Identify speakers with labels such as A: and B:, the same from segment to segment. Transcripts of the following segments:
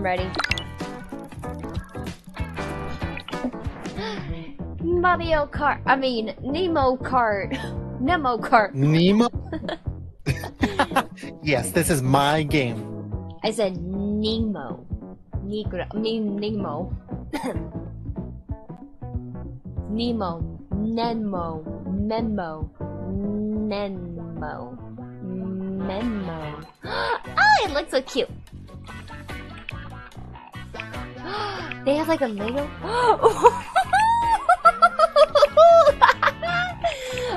A: I'm ready. Mario Kart. I mean, Nemo Kart. Nemo Kart.
B: Nemo? Yes, this is my game.
A: I said Nemo. Negro. Nemo. Nemo. Nemo. Memo. Nemo. Memo. Oh, it looks so cute. They have like a Lego.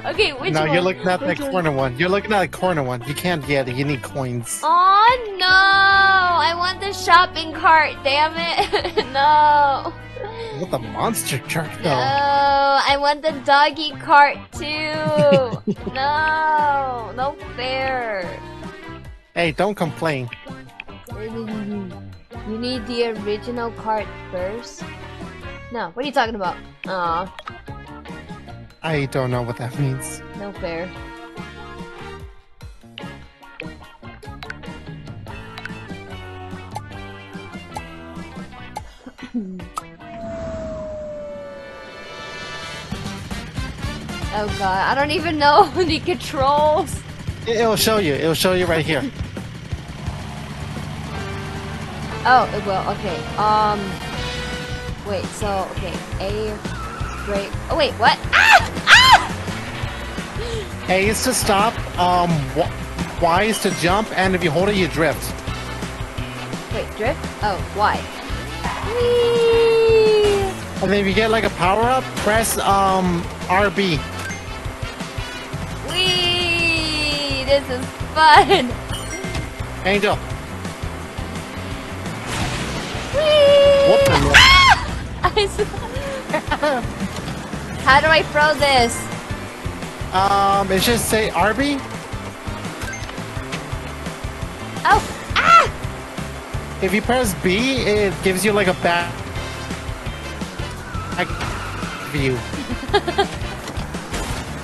A: Okay, which one?
B: No, you're looking at that corner one. You're looking at the corner one. You can't get it. You need coins.
A: Oh no! I want the shopping cart. Damn it! No.
B: What the monster truck though?
A: No, I want the doggy cart too. No, no fair.
B: Hey, don't complain.
A: You need the original cart first? No, what are you talking about? Aw,
B: I don't know what that means.
A: no fair. Oh god, I don't even know the controls.
B: It'll show you. It'll show you right here.
A: Oh, it will. Okay. Wait. So, okay. A, break. Oh wait, what? Ah! Ah!
B: A is to stop. Y is to jump, and if you hold it, you drift.
A: Wait, drift? Oh, why? Whee!
B: And then if you get like a power up, press RB.
A: Whee! This is fun.
B: Angel.
A: Whee!
B: What the?
A: Ah! How do I throw this?
B: It should say RB.
A: Oh! Ah!
B: If you press B, it gives you like a back view.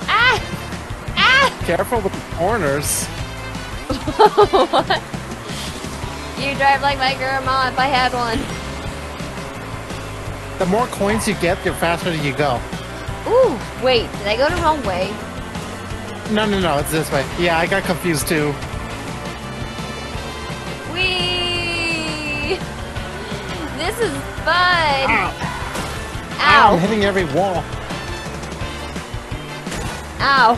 A: Ah! Ah!
B: Careful with the corners.
A: What? You drive like my grandma if I had one.
B: The more coins you get, the faster you go.
A: Ooh, wait, did I go the wrong way?
B: No, it's this way. Yeah, I got confused too.
A: Whee! This is fun!
B: Ow!
A: Ow!
B: I'm hitting every wall.
A: Ow!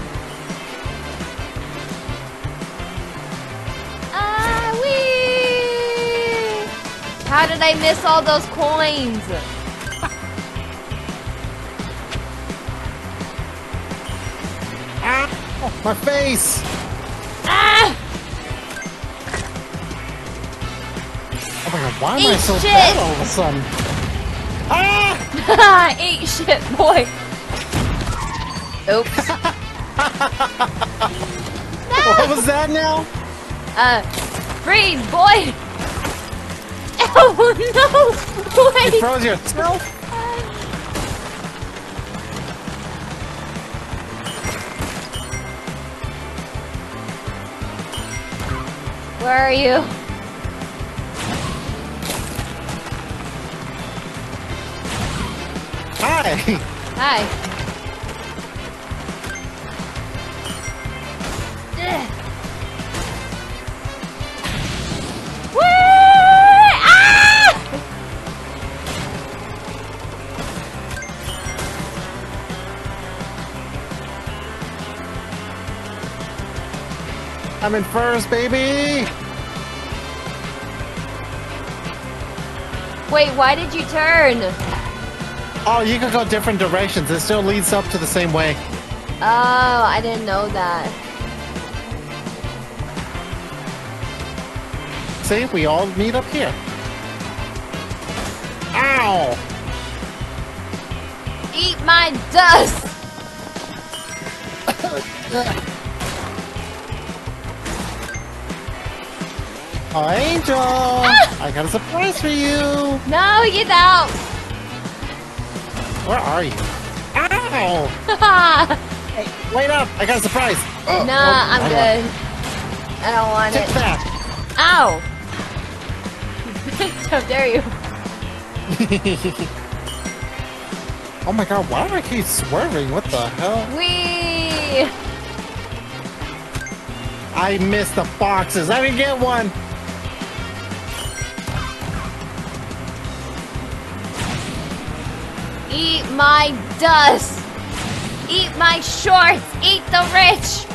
A: Whee! How did I miss all those coins?
B: Ah! My face!
A: Ah!
B: Oh my god, why am I
A: Eat
B: so
A: shit!
B: bad all of a sudden? Ah!
A: Ate shit, boy! Oops.
B: What was that now?
A: Freeze, boy! Oh no!
B: You
A: Wait!
B: froze yourself?
A: Where are you?
B: Hi!
A: Hi. Ugh. Whee! Ah!
B: I'm in first, baby!
A: Wait, why did you turn?
B: Oh, you can go different directions. It still leads up to the same way.
A: Oh, I didn't know that.
B: See, we all meet up here. Ow!
A: Eat my dust!
B: Oh, Angel! I got a surprise for you!
A: No, get out!
B: Where are you? Ow! Hey, wait up! I got a surprise! Oh,
A: Nah, I'm
B: hang on.
A: good. I don't want
B: Take
A: it.
B: that!
A: Ow! How dare you?
B: Oh my god, why do I keep swerving? What the hell?
A: Whee!
B: I missed the boxes. I didn't get one.
A: Eat my dust! Eat my shorts! Eat the rich!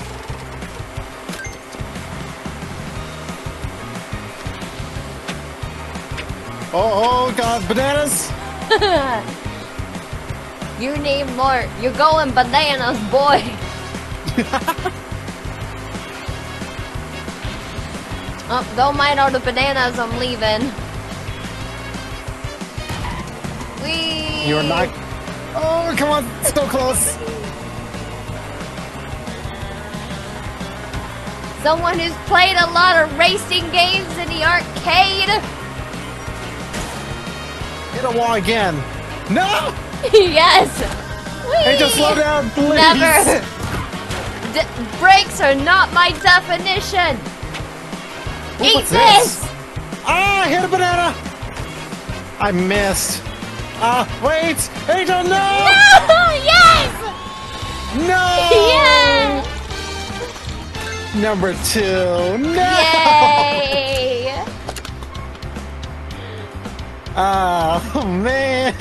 B: Oh god, bananas!
A: You need more. You're going bananas, boy. Oh, don't mind all the bananas. I'm leaving. Whee!
B: You're not. Oh, come on, so close.
A: Someone who's played a lot of racing games in the arcade.
B: Hit a wall again. No!
A: Yes.
B: Hey, just slow down, please.
A: Never. Brakes are not my definition.
B: Ooh,
A: Eat
B: what's
A: this.
B: Ah, I hit a banana. I missed. Wait, Angel, no!
A: No! Yes!
B: No!
A: Yes!
B: Number 2. No!
A: Yay!
B: Oh man!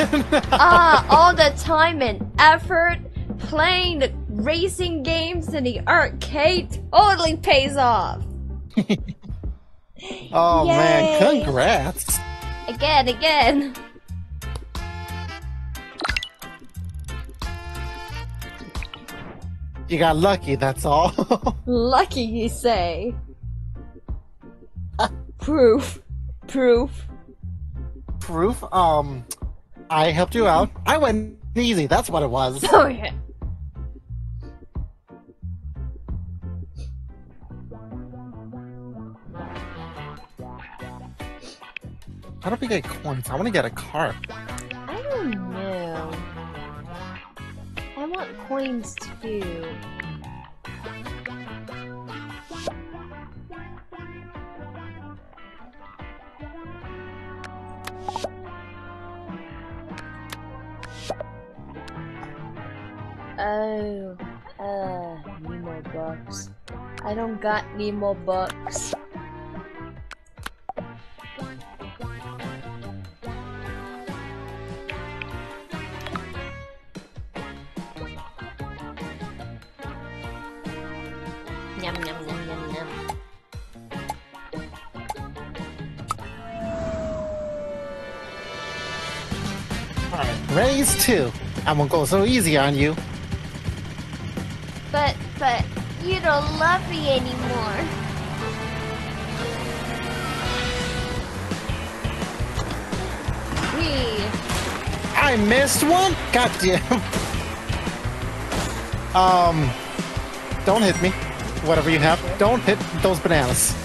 A: All the time and effort playing the racing games in the arcade totally pays off.
B: Oh
A: Yay.
B: man, congrats!
A: Again.
B: You got lucky, that's all.
A: Lucky, you say. Proof.
B: Proof? I helped you out. I went easy, that's what it was.
A: Oh yeah.
B: How do we get coins? I want to get a car.
A: I don't know. I want coins too. Need more bucks. I don't got any more bucks. Yum, yum, yum, yum, yum.
B: Alright, raise 2. I won't go so easy on you.
A: But you don't love me anymore. Wee.
B: I missed one? God damn. Don't hit me. Whatever you have. Don't hit those bananas.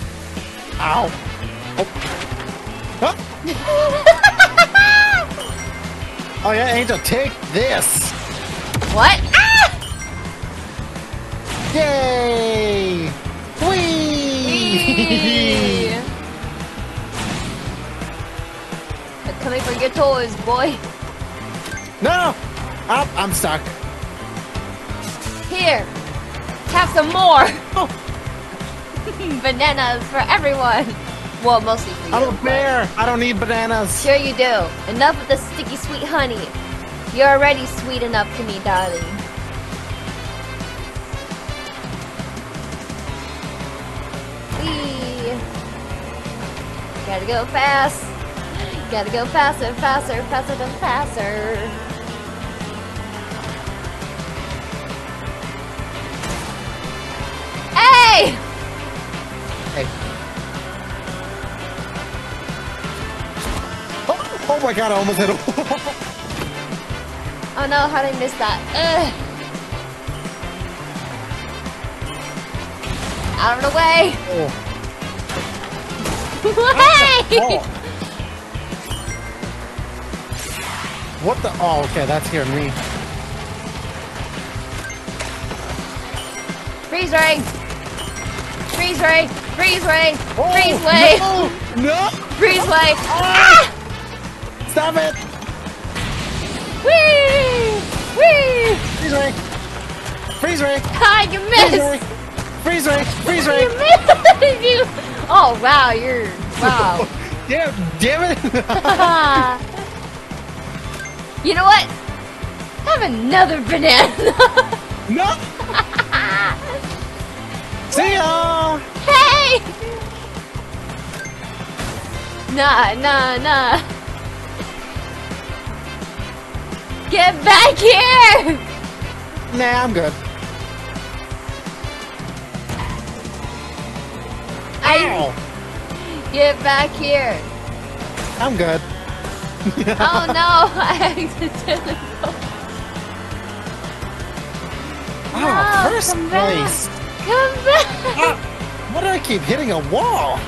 B: Ow. Oh. Huh? Oh yeah, Angel, take this.
A: What? Ah!
B: Yay! Whee!
A: I'm coming for your toys, boy.
B: No! Oh, I'm stuck.
A: Here, have some more.
B: Oh,
A: Bananas for everyone. Well, mostly for you.
B: I'm a bear. I don't need bananas.
A: Sure you do. Enough with the sticky sweet honey. You're already sweet enough to me, darling. Whee! Gotta go fast. Gotta go faster, faster, faster than faster. Hey!
B: Hey. Oh my god, I almost hit him.
A: Oh no, how did I miss that? Ugh. Out of the way! Hey!
B: Oh. What the? Oh, okay, that's here me.
A: Freeze ray! Freeze ray! Freeze ray!
B: Oh,
A: Freeze way!
B: No!
A: Freeze way!
B: Ah! Stop it!
A: Whee! Whee!
B: Freeze ray! Freeze ray!
A: Ah, you missed!
B: Freeze ray! Freeze ray!
A: You missed! You... Oh, wow, you're... Wow.
B: Damn it!
A: You know what? Have another banana.
B: No! See ya!
A: Hey! Nah. Get back here!
B: Nah, I'm good. Ow!
A: Get back here!
B: I'm good.
A: Oh no! I accidentally.
B: Oh,
A: No,
B: first
A: come back.
B: place.
A: Come back!
B: Ah, why do I keep hitting a wall?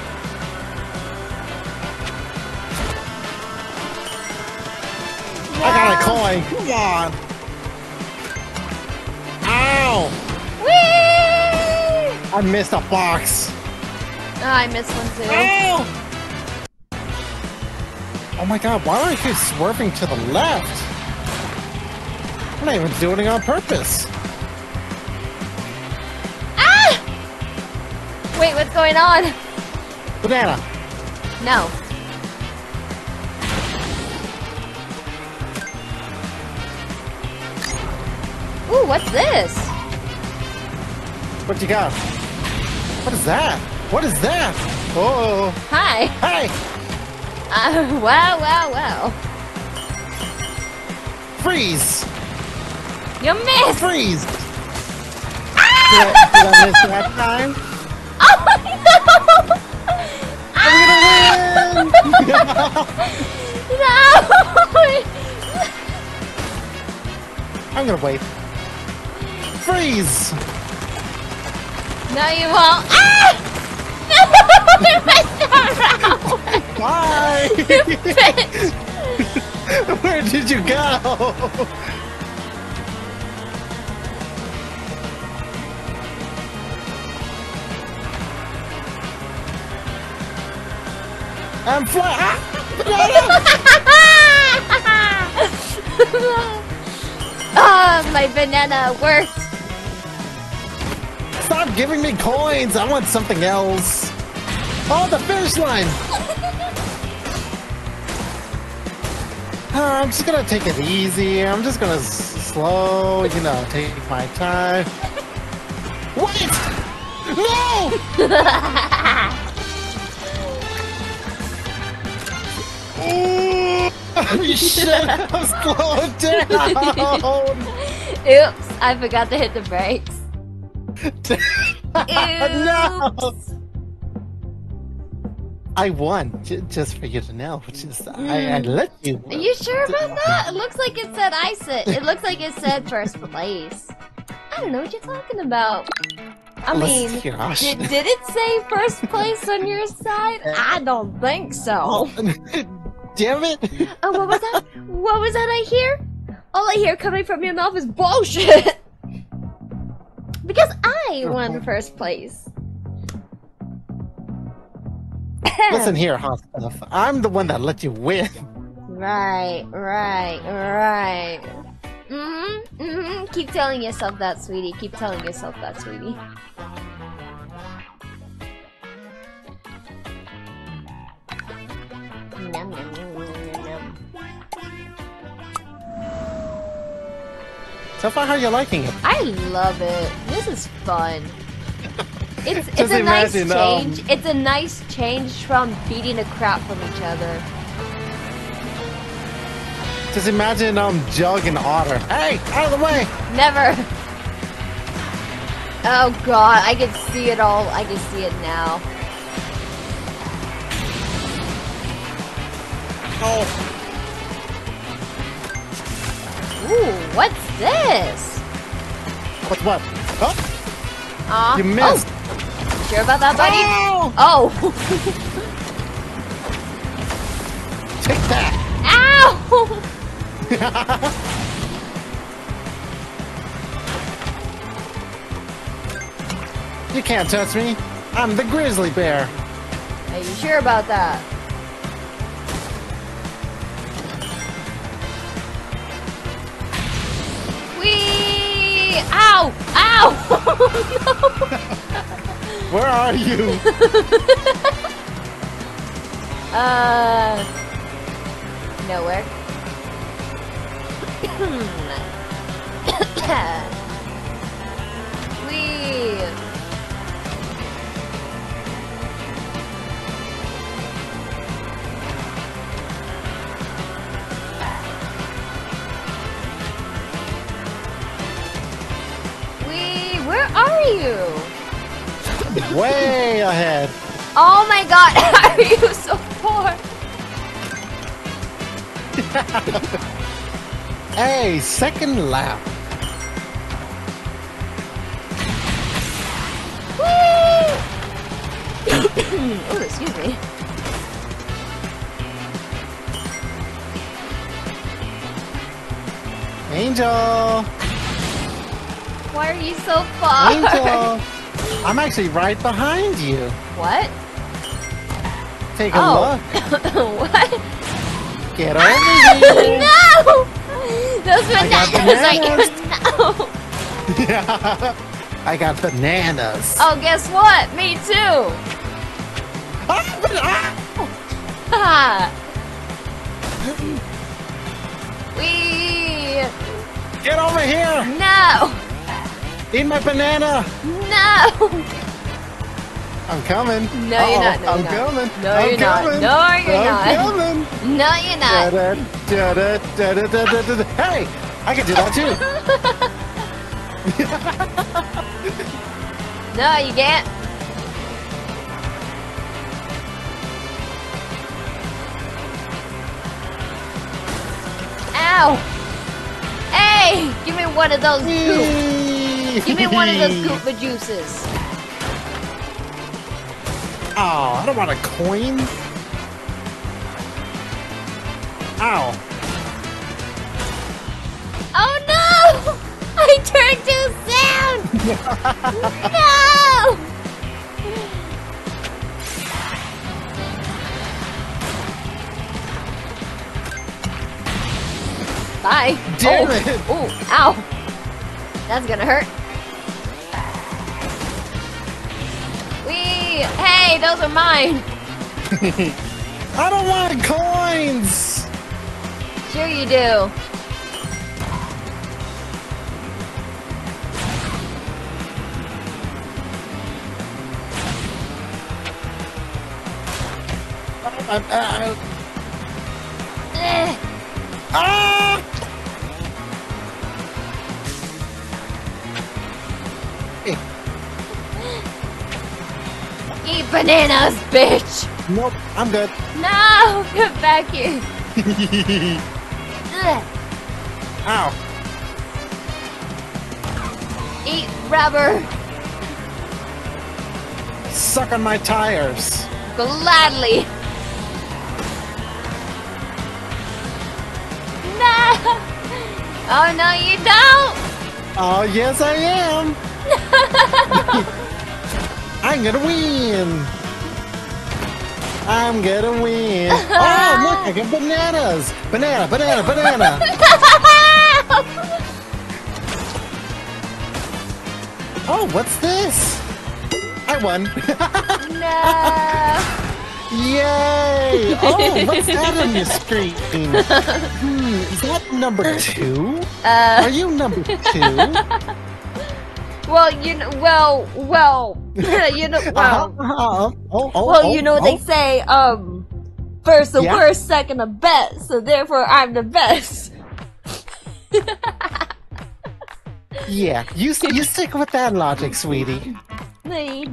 B: I got a coin. Come on. Ow!
A: Whee!
B: I missed a box.
A: Oh, I missed one too.
B: Ow! Oh my god, why do I keep swerving to the left? I'm not even doing it on purpose.
A: Ah! Wait, what's going on?
B: Banana.
A: No. Ooh, what's this?
B: What you got? What is that? What is that? Oh!
A: Hi.
B: Hey!
A: Wow.
B: Freeze!
A: You missed!
B: Freeze!
A: Ah!
B: Did I miss that time?
A: Oh no!
B: I'm gonna win!
A: No!
B: I'm gonna wait. Freeze!
A: No, you won't. Ah! No! You missed the round!
B: Bye!
A: You bitch!
B: Where did you go? I'm flying!
A: Ah, my banana worked.
B: Stop giving me coins! I want something else! Oh, the finish line! I'm just gonna take it easy. I'm just gonna slow, take my time. Wait! No! You should have slowed down!
A: Oops, I forgot to hit the brakes.
B: No!
A: Oops.
B: I won, just for you to know. I let you win.
A: Are you sure about that? It looks like it said it looks like it said first place. I don't know what you're talking about. I mean, did it say first place on your side? I don't think so.
B: Damn it!
A: Oh, what was that? What was that I hear? All I hear coming from your mouth is bullshit! Because I won first place.
B: Listen here, hot stuff. I'm the one that let you win.
A: Right. Keep telling yourself that, sweetie. Keep telling yourself that, sweetie. Nom, nom, nom, nom, nom.
B: So far, how are you liking it?
A: I love it. This is fun. It's
B: Just
A: a nice
B: imagine,
A: change. It's a nice change from beating the crap from each other.
B: Just imagine Jug and Otter. Hey, out of the way!
A: Never. Oh god, I can see it all. I can see it now.
B: Oh.
A: Ooh, what's this?
B: What's what? Oh,
A: Aw.
B: you missed.
A: Oh. Sure about that, buddy?
B: Oh!
A: Oh.
B: Take that!
A: Ow!
B: You can't touch me. I'm the grizzly bear.
A: Are you sure about that? Whee! Ow! Ow!
B: Where are you?
A: Nowhere. Whee! Whee! Where are you?
B: Way ahead.
A: Oh my god, how are you so poor?
B: Hey, second lap.
A: Whee! Oh, excuse me.
B: Angel.
A: Why are you so far?
B: Angel. I'm actually right behind you.
A: What?
B: Take a look.
A: What?
B: Get over here.
A: No! Those
B: got
A: bananas! No!
B: Yeah. I got bananas.
A: Oh, guess what? Me too! Ha! Wee!
B: Get over here.
A: No!
B: Eat my banana.
A: No!
B: I'm coming.
A: No, you're not. No,
B: I'm
A: you're not.
B: coming.
A: No,
B: I'm
A: you're not.
B: coming.
A: No, you're
B: I'm
A: not.
B: coming.
A: No, you're not.
B: Hey, I can do that too.
A: No, you can't. Ow! Hey! Give me one of those goop. Give me one of those goopa juices.
B: Oh, I don't want a coin. Ow.
A: Oh no! I turned too soon! No! Bye.
B: Damn it!
A: Oh, ow. That's gonna hurt. Wee! Hey, those are mine.
B: I don't want coins!
A: Sure you do. Eh.
B: Ah!
A: Eat bananas, bitch!
B: Nope, I'm good.
A: No! Get back here! Ugh.
B: Ow.
A: Eat rubber!
B: Suck on my tires.
A: Gladly! No! Oh no, you don't!
B: Oh, yes, I am. I'm gonna win. I'm gonna win. Oh, look, I got bananas. Banana, banana, banana. Oh, what's this? I won.
A: No!
B: Yay! Oh, what's that on your screen? Is that number 2? Are you number 2?
A: Well, you know, you know, you know, they say, first the worst, second the best, so therefore I'm the best.
B: Yeah, you stick with that logic, sweetie.
A: Yeah.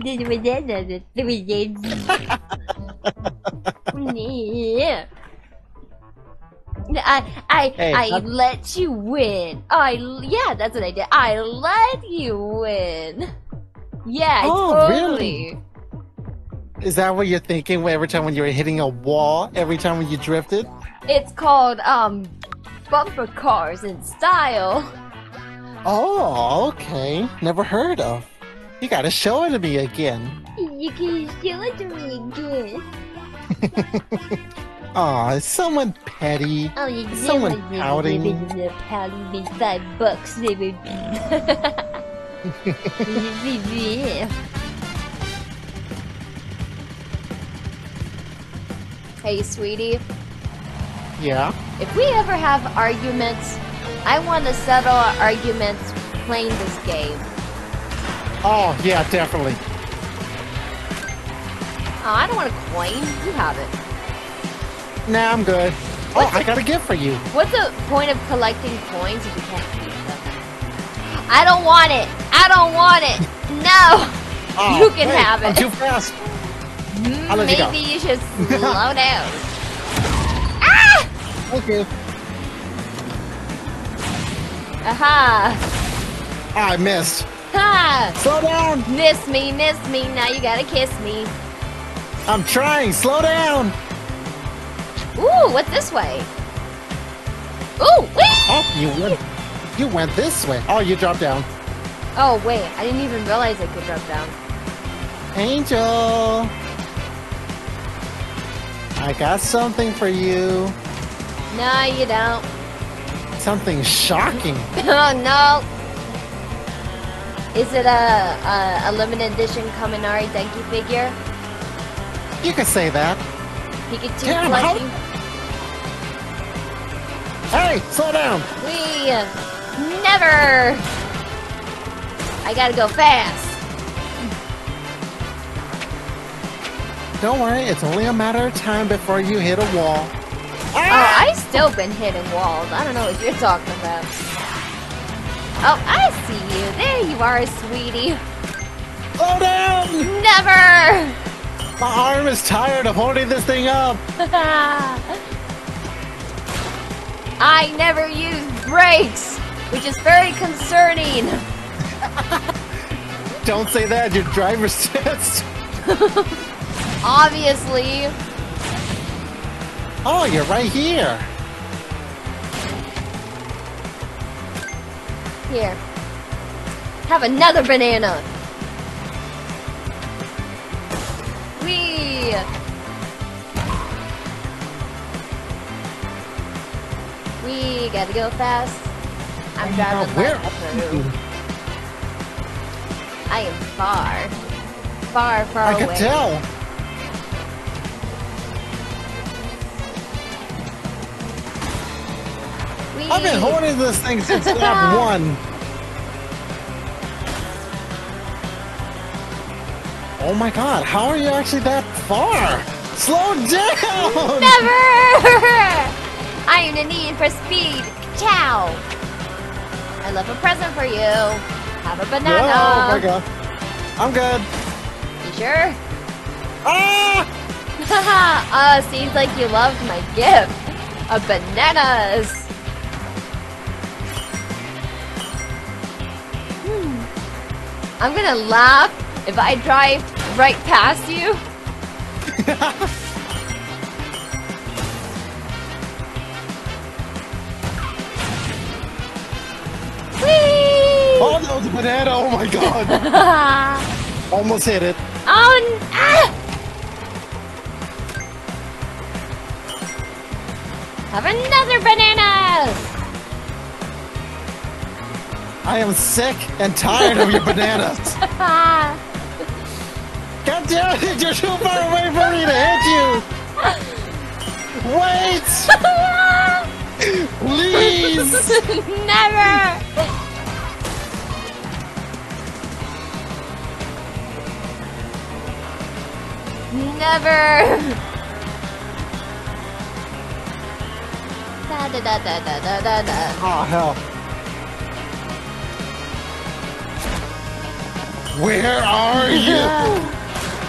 A: I let you win. Yeah, that's what I did. I let you win. Yeah, totally.
B: Really? Is that what you're thinking every time when you were hitting a wall? Every time when you drifted?
A: It's called bumper cars in style.
B: Oh, okay. Never heard of. You gotta show it to me again.
A: You can show it to me again.
B: Aw, is someone petty?
A: Oh, you
B: Is someone pouting?
A: Pouting me $5, baby. Hey, sweetie.
B: Yeah?
A: If we ever have arguments, I want to settle our arguments playing this game.
B: Oh, yeah, definitely.
A: Oh, I don't want a coin. You have it.
B: Nah, I'm good. Oh, I got a gift for you.
A: What's the point of collecting coins if you can't keep them? I don't want it. I don't want it. No.
B: Oh,
A: you can
B: wait,
A: have it.
B: I'm too fast. I'll let
A: Maybe
B: you
A: should slow down. Ah!
B: Thank you.
A: Aha!
B: I missed.
A: Ha!
B: Slow down.
A: Miss me. Now you gotta kiss me.
B: I'm trying. Slow down.
A: Ooh, what's this way? Ooh, wait!
B: Oh, you went this way. Oh, you dropped down.
A: Oh, wait. I didn't even realize I could drop down.
B: Angel. I got something for you.
A: No, you don't.
B: Something shocking.
A: Oh, no. Is it a limited edition Kaminari Denki figure?
B: You could say that.
A: Pikachu
B: Damn,
A: plushie?
B: Hey, slow down.
A: We never. I gotta go fast.
B: Don't worry, it's only a matter of time before you hit a wall.
A: Oh, I've still been hitting walls. I don't know what you're talking about. Oh, I see you. There you are, sweetie.
B: Slow down!
A: Never!
B: My arm is tired of holding this thing up.
A: I never use brakes, which is very concerning.
B: Don't say that, your driver's test.
A: Obviously.
B: Oh, you're right here.
A: Here. Have another banana. Whee! We gotta go fast. I'm driving
B: where
A: like a
B: are
A: pro.
B: you?
A: I am far
B: I
A: away.
B: could tell.
A: Whee!
B: I've been holding this thing since lap 1. Oh my god, how are you actually that far? Slow down!
A: Never! I am the need for speed. Ciao! I love a present for you. Have a banana.
B: Oh my god. I'm good.
A: You sure?
B: Ah!
A: Seems like you loved my gift of bananas. I'm gonna laugh if I drive right past you. Whee!
B: Oh, that was a banana. Oh my god. Almost hit it.
A: Oh, Have another banana!
B: I am sick and tired of your bananas. God damn it, you're too far away for me to hit you. Wait! Please!
A: Never! Never! Da da da da da da da da.
B: Oh, hell. Where are you?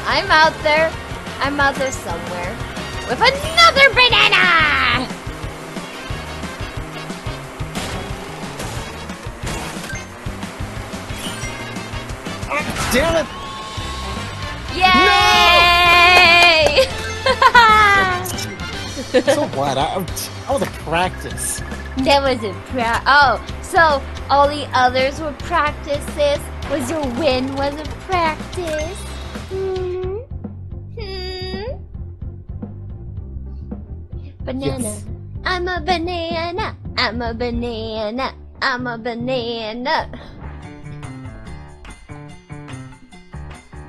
A: I'm out there. I'm out there somewhere. With another banana!
B: Oh, damn it!
A: Yay!
B: So what? I was a practice.
A: That was a oh, so all the others were practices? Was your win was a practice? Banana.
B: Yes.
A: I'm a banana. I'm a banana. I'm a banana.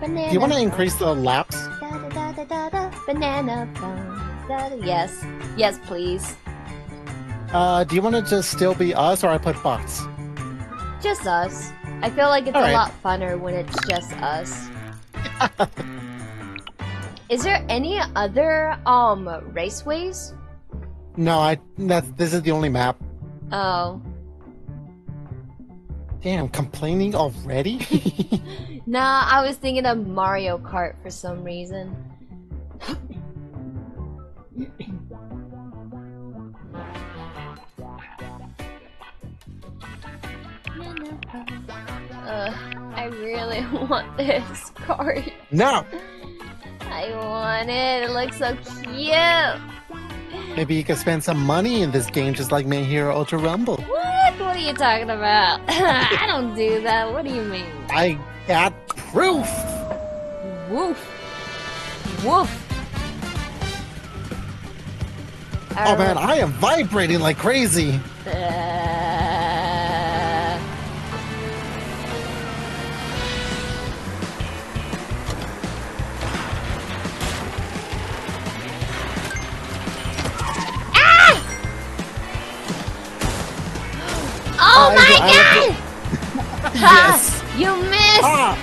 A: Banana.
B: Do you want to increase the laps?
A: Da, da, da, da, da, da. Banana phone. Da, da. Yes. Yes, please.
B: Do you want it to still be us, or I put bots?
A: Just us. I feel like it's a lot funner when it's just us. Is there any other raceways?
B: No, this is the only map.
A: Oh.
B: Damn, complaining already?
A: Nah, I was thinking of Mario Kart for some reason. I really want this card.
B: No!
A: I want it. It looks so cute.
B: Maybe you could spend some money in this game just like Me Hero Ultra Rumble.
A: What? What are you talking about? I don't do that. What do you mean?
B: I got proof!
A: Woof. Woof.
B: Oh man, I am vibrating like crazy.
A: Oh my god!
B: Yes!
A: You missed!
B: Ah.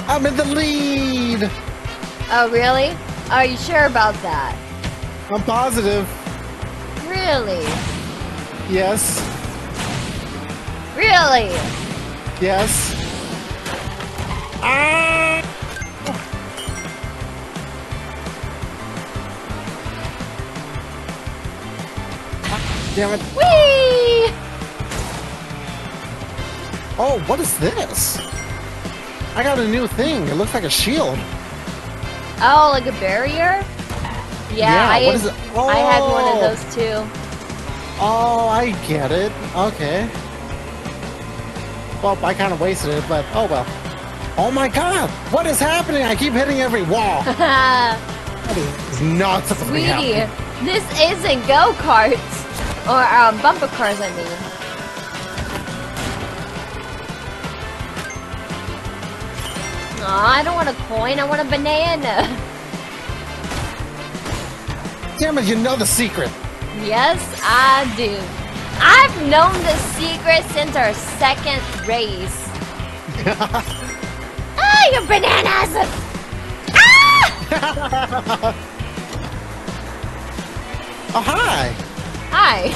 B: I'm in the lead!
A: Oh, really? Are you sure about that?
B: I'm positive.
A: Really?
B: Yes.
A: Really?
B: Yes. Ah! Damn it.
A: Whee!
B: Oh, what is this? I got a new thing. It looks like a shield.
A: Oh, like a barrier? Yeah,
B: what is it? Oh.
A: I had one of those too.
B: Oh, I get it. Okay. Well, I kind of wasted it, but oh well. Oh my god! What is happening? I keep hitting every wall. That is not supposed to be
A: Sweetie,
B: happening.
A: this isn't go-karts. Or bumper cars, I mean. Aw, I don't want a coin, I want a banana.
B: Damn it, you know the secret.
A: Yes, I do. I've known the secret since our second race. Ah, your bananas! Ah!
B: Oh, hi.
A: Hi.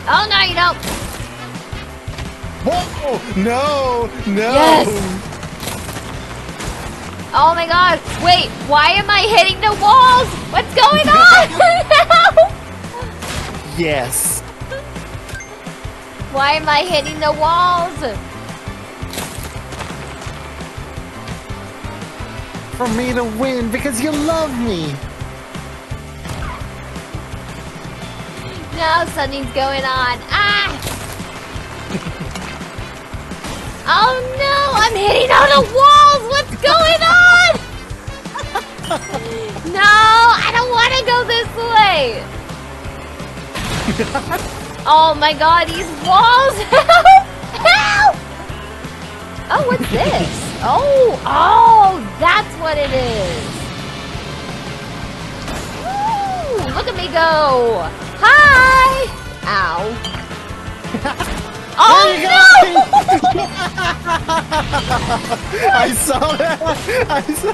A: Oh, no, you don't.
B: Whoa! No! No!
A: Yes. Oh my god. Wait, why am I hitting the walls? What's going on?
B: Yes.
A: Why am I hitting the walls?
B: For me to win because you love me.
A: No, something's going on. Ah! Oh no, I'm hitting all the walls! What's going on? No, I don't want to go this way! Oh my god, these walls! Help! Help! Oh, what's this? Oh, that's what it is! Woo, look at me go! Hi! Ow. Oh no!
B: I saw that! I saw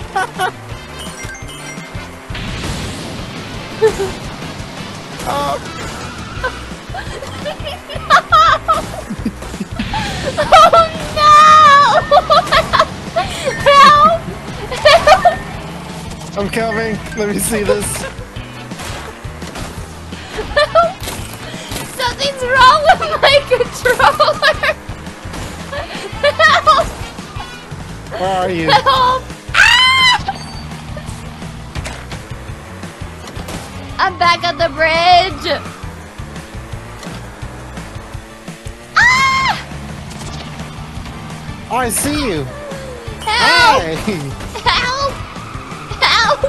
B: Oh
A: no! Help! Help!
B: I'm coming. Let me see this.
A: Something's wrong with my controller! Help!
B: Where are you?
A: Help! Ah! I'm back on the bridge! Ah!
B: Oh, I see you.
A: Help!
B: Hey!
A: Help! Help!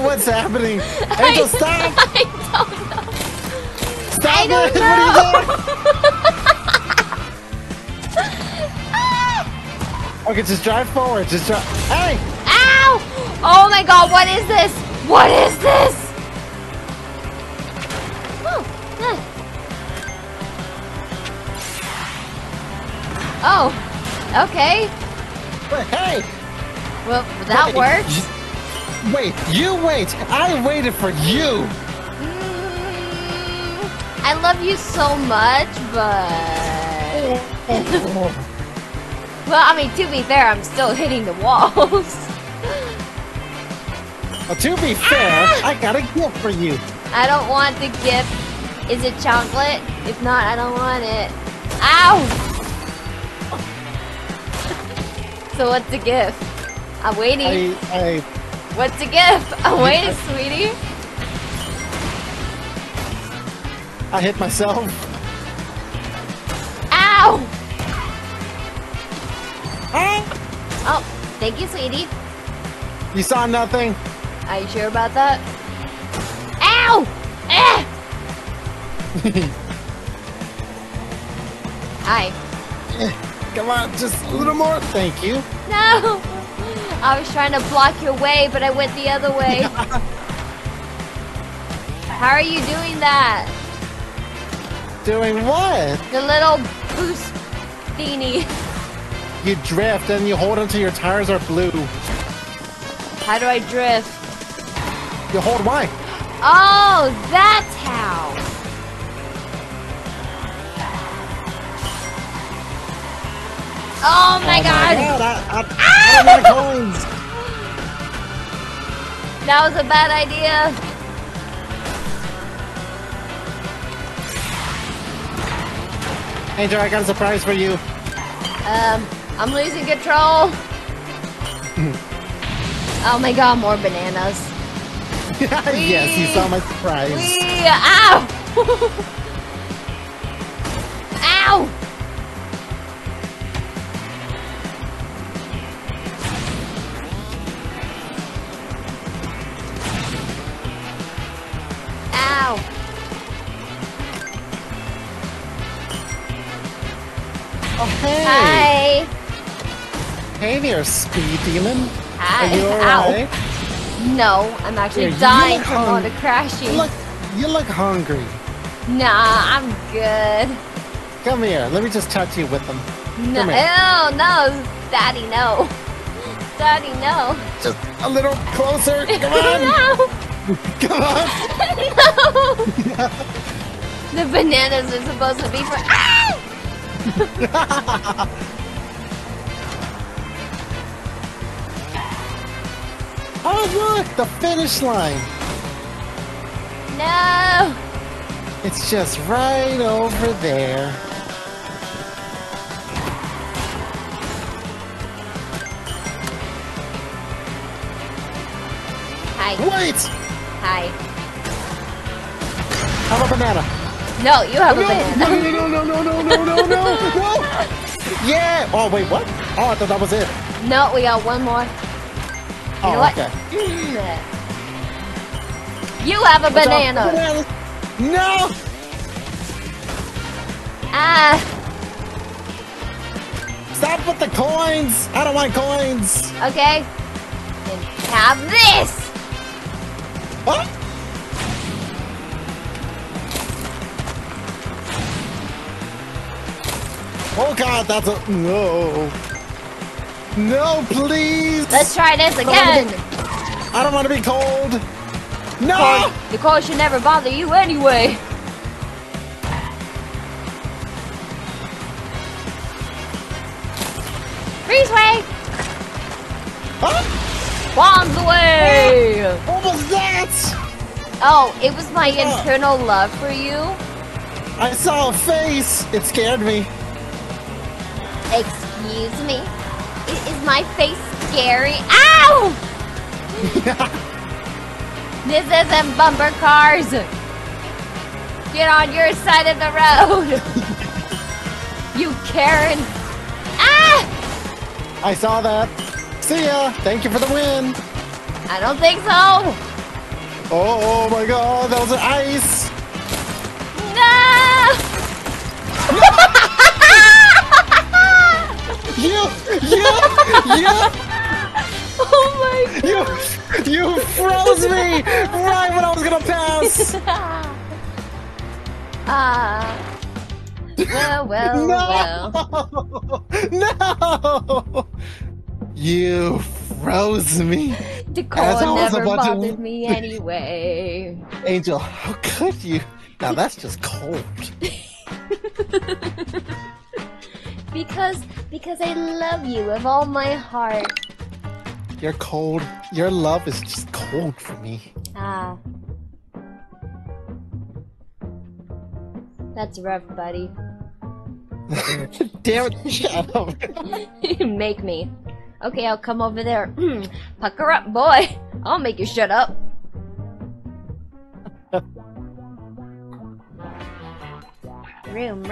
B: What's happening? Angel, stop!
A: I don't know.
B: Stop
A: I don't
B: it!
A: know.
B: What are you doing? Okay, just drive forward. Just drive. Hey!
A: Ow! Oh my god, what is this? What is this? Oh, oh, okay.
B: Wait, hey!
A: Well, that works.
B: Wait, you wait! I waited for you!
A: I love you so much, but... Well, I mean, to be fair, I'm still hitting the walls.
B: Well, to be fair, I got a gift for you.
A: I don't want the gift. Is it chocolate? If not, I don't want it. Ow! So what's the gift? I'm waiting. What's the gift? I'm waiting, sweetie.
B: I hit myself.
A: Ow!
B: Ah!
A: Oh, thank you, sweetie.
B: You saw nothing?
A: Are you sure about that? Ow! Eh! Hi.
B: Come on, just a little more. Thank you.
A: No! I was trying to block your way, but I went the other way. How are you doing that?
B: Doing what?
A: The little boost thingy.
B: You drift and you hold until your tires are blue.
A: How do I drift?
B: You hold Y.
A: Oh, that's how. Oh my god!
B: I don't want coins.
A: That was a bad idea.
B: Angel, I got a surprise for you.
A: I'm losing control. Oh my god, more bananas.
B: Yes, you saw my surprise.
A: Ow! Ow! Ow!
B: Oh, hey!
A: Hi!
B: Hey there, speed demon.
A: Hi!
B: Are you
A: Ow!
B: alright?
A: No, I'm actually
B: Here,
A: dying from all the crashing.
B: You look hungry.
A: Nah, I'm good.
B: Come here, let me just touch you with them.
A: No,
B: Come here.
A: ew, no, Daddy, no. Daddy, no.
B: Just a little closer. Come on.
A: No.
B: Come on.
A: No. The bananas are supposed to be for. Ah!
B: Oh, look, the finish line.
A: No.
B: It's just right over there.
A: Hi.
B: Wait!
A: Hi.
B: Have a banana.
A: No, you have a
B: No,
A: banana.
B: no, no, no, no, no, no, no, no. Yeah. Oh, wait, what? Oh, I thought that was it.
A: No, we got one more. You know what?
B: Okay.
A: You have a banana.
B: No!
A: Ah.
B: Stop with the coins! I don't want coins!
A: Okay. Then have this.
B: What? Oh god, that's a... No. No, please!
A: Let's try this again.
B: I don't want to be cold! No!
A: Cold. The cold should never bother you anyway. Freeze way!
B: Huh?
A: Bombs away!
B: What was that?
A: Oh, it was my internal love for you.
B: I saw a face! It scared me.
A: Excuse me? Is my face scary? Ow! This isn't bumper cars. Get on your side of the road. You Karen. Ah!
B: I saw that. See ya. Thank you for the win.
A: I don't think so.
B: Oh my god, that was ice.
A: No!
B: You!
A: Oh my god!
B: You froze me right when I was gonna pass.
A: Well.
B: No! You froze me.
A: The cold never bothered me anyway.
B: Angel, how could you? Now that's just cold.
A: Because I love you with all my heart.
B: You're cold. Your love is just cold for me.
A: Ah. That's rough, buddy.
B: Damn it, shut up.
A: You make me. Okay, I'll come over there. Pucker up, boy. I'll make you shut up. Room.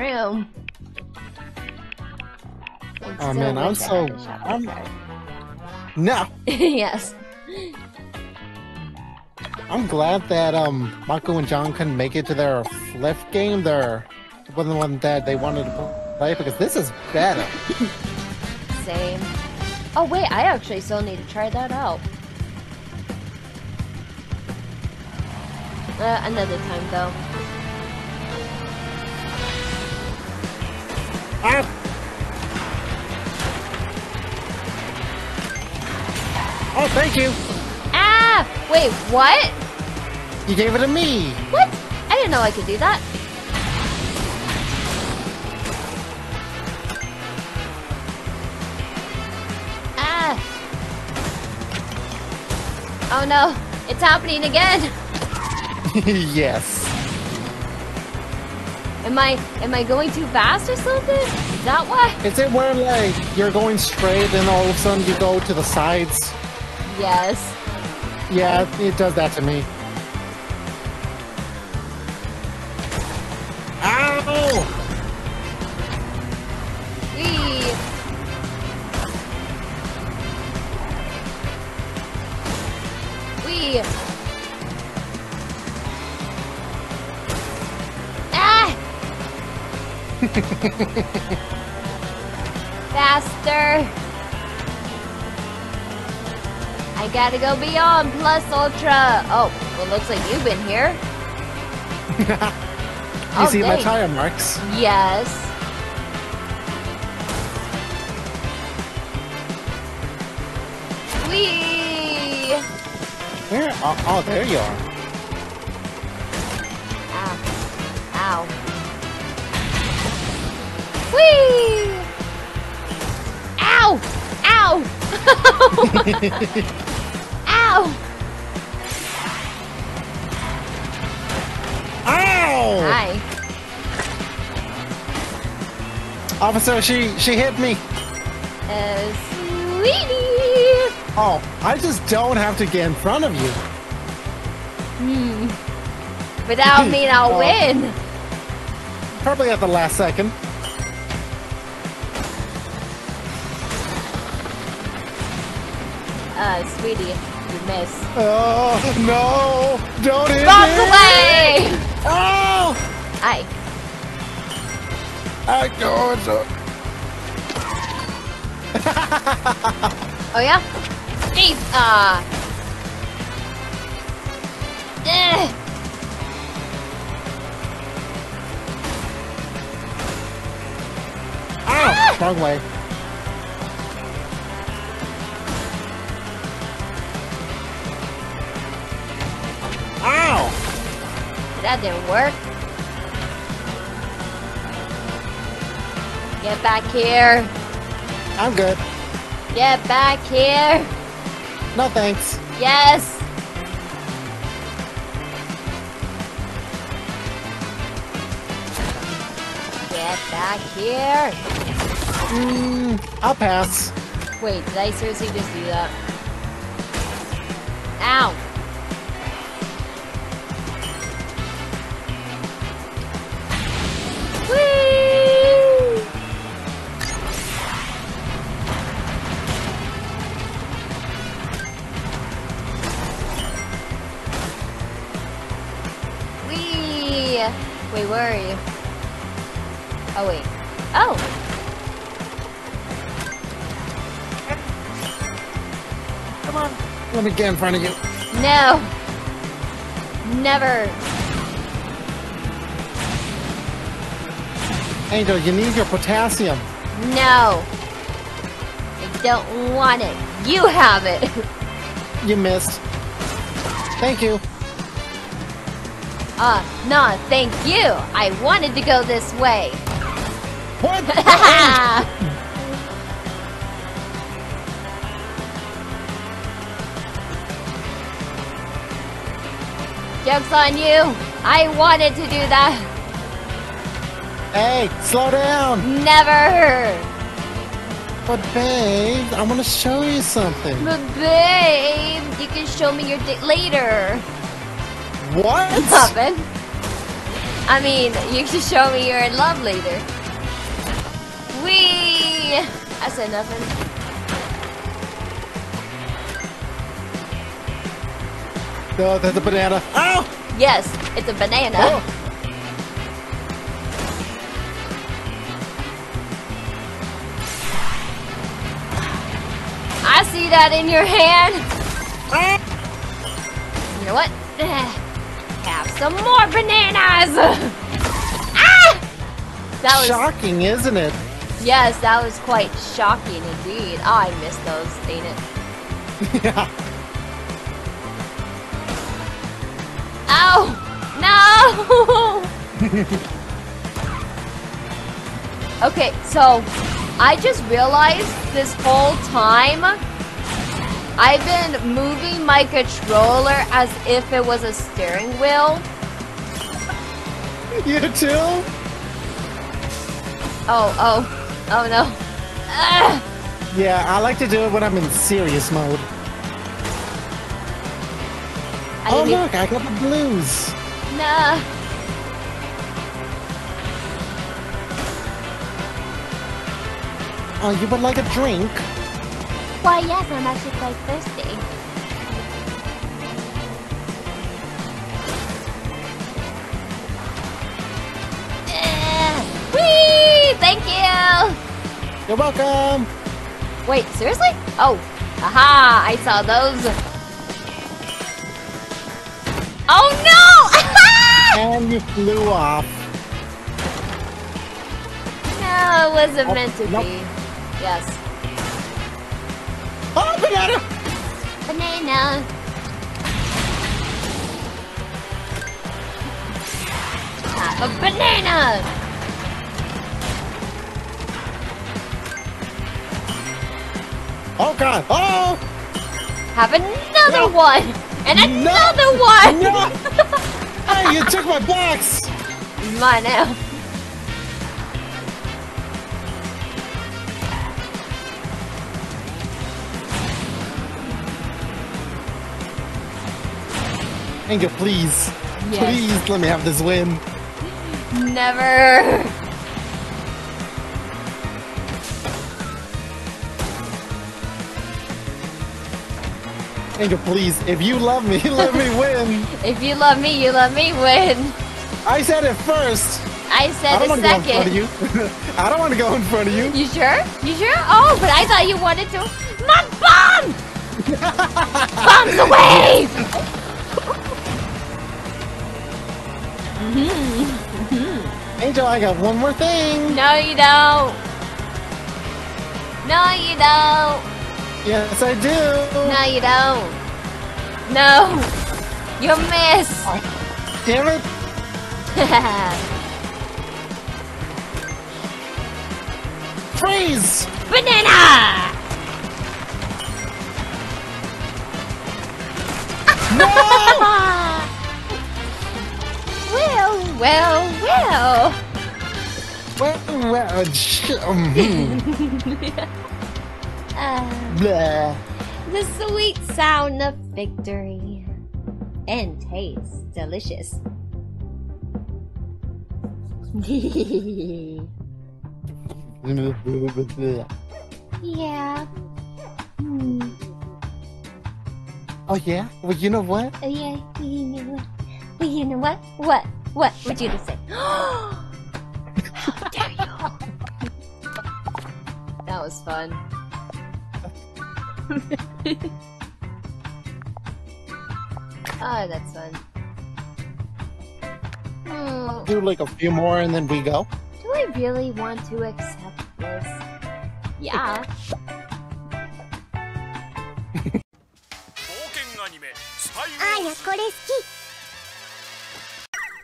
B: Oh man, No!
A: Yes.
B: I'm glad that Mako and John couldn't make it to their fifth game. Their wasn't the one that they wanted to play because this is better.
A: Same. Oh wait, I actually still need to try that out. Another time though.
B: Ah! Oh, thank you!
A: Ah! Wait, what?
B: You gave it to me!
A: What? I didn't know I could do that. Ah! Oh no, it's happening again!
B: Yes.
A: Am I going too fast or something? Is that why?
B: Is it where like you're going straight and all of a sudden you go to the sides?
A: Yes.
B: Yeah, it does that to me. Ow!
A: Wee. Wee. Ah! Faster! I gotta go beyond plus ultra. Oh, well, looks like you've been here.
B: You see my tire marks?
A: Yes. Whee!
B: Where? Oh, there you are.
A: Ow. Ow. Whee! Ow! Ow! Ow!
B: Ow!
A: Hi.
B: Officer, she hit me.
A: Sweetie!
B: Oh, I just don't have to get in front of you.
A: But that'll mean I'll win.
B: Probably at the last second.
A: Sweetie, you missed.
B: Oh, no! Don't hit
A: Box
B: me!
A: away!
B: Oh!
A: Hi.
B: I know it's
A: Oh yeah? Jeez,
B: Ow! Wrong way. Ow!
A: That didn't work. Get back here.
B: I'm good.
A: Get back here.
B: No thanks.
A: Yes. Get back here.
B: I'll pass.
A: Wait, did I seriously just do that? Ow. Whee! Wait, where are you? Oh, wait. Oh!
B: Come on. Let me get in front of you.
A: No! Never!
B: Angel, you need your potassium.
A: No! I don't want it. You have it!
B: You missed. Thank you.
A: No, thank you! I wanted to go this way!
B: What?
A: Joke's on you! I wanted to do that!
B: Hey, slow down!
A: Never!
B: But babe, I want to show you something.
A: But babe, you can show me your dick later.
B: What?
A: Nothing. I mean, you can show me you're in love later. Whee! I said nothing.
B: No, that's a banana. Ow!
A: Yes, it's a banana.
B: Oh.
A: I see that in your hand. You know what? Have some more bananas. Ah! That was
B: shocking, isn't it?
A: Yes, that was quite shocking indeed. Oh, I missed those, ain't it?
B: Yeah.
A: Ow! No! Okay, so I just realized this whole time I've been moving my controller as if it was a steering wheel.
B: You too?
A: Oh no. Ugh.
B: Yeah, I like to do it when I'm in serious mode. Oh look, I got the blues.
A: Nah.
B: Oh, you would like a drink?
A: Why, yes, I'm actually quite thirsty. Whee! Thank you!
B: You're welcome!
A: Wait, seriously? Oh, aha! I saw those. Oh no!
B: And you flew off.
A: No, it wasn't meant to
B: nope.
A: be. Yes.
B: Oh, banana!
A: Banana. Have a banana!
B: Oh god! Oh!
A: Have another
B: No.
A: one! And another one!
B: No! Hey, you took my box!
A: Mine now.
B: Angel, please.
A: Yes.
B: Please let me have this win.
A: Never.
B: Angel, please. If you love me, let me win.
A: If you love me, you let me win.
B: I said it first.
A: I said
B: I don't
A: a
B: want to go in front of
A: second.
B: you. I don't want to go in front of you.
A: You sure? You sure? Oh, but I thought you wanted to. My bomb! Bombs away!
B: Angel, I got one more thing.
A: No, you don't. No, you don't.
B: Yes, I do.
A: No, you don't. No. You miss.
B: Damn it. Freeze!
A: Banana!
B: No!
A: Well.
B: Well, Blah.
A: The sweet sound of victory. And tastes delicious. Yeah.
B: Oh yeah? Well, you know what?
A: Yeah, you know what? You know what? What? What? What'd you just say? How dare you? That was fun. Ah, that's fun.
B: Do like a few more and then we go.
A: Do I really want to accept this? Yeah.
C: あやこれ好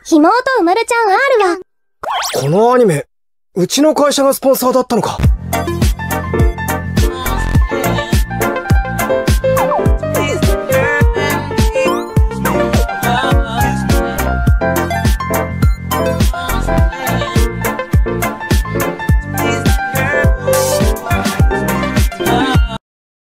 C: き。ひもとうまるちゃん R は
D: このアニメ、うちの会社がスポンサーだったのか。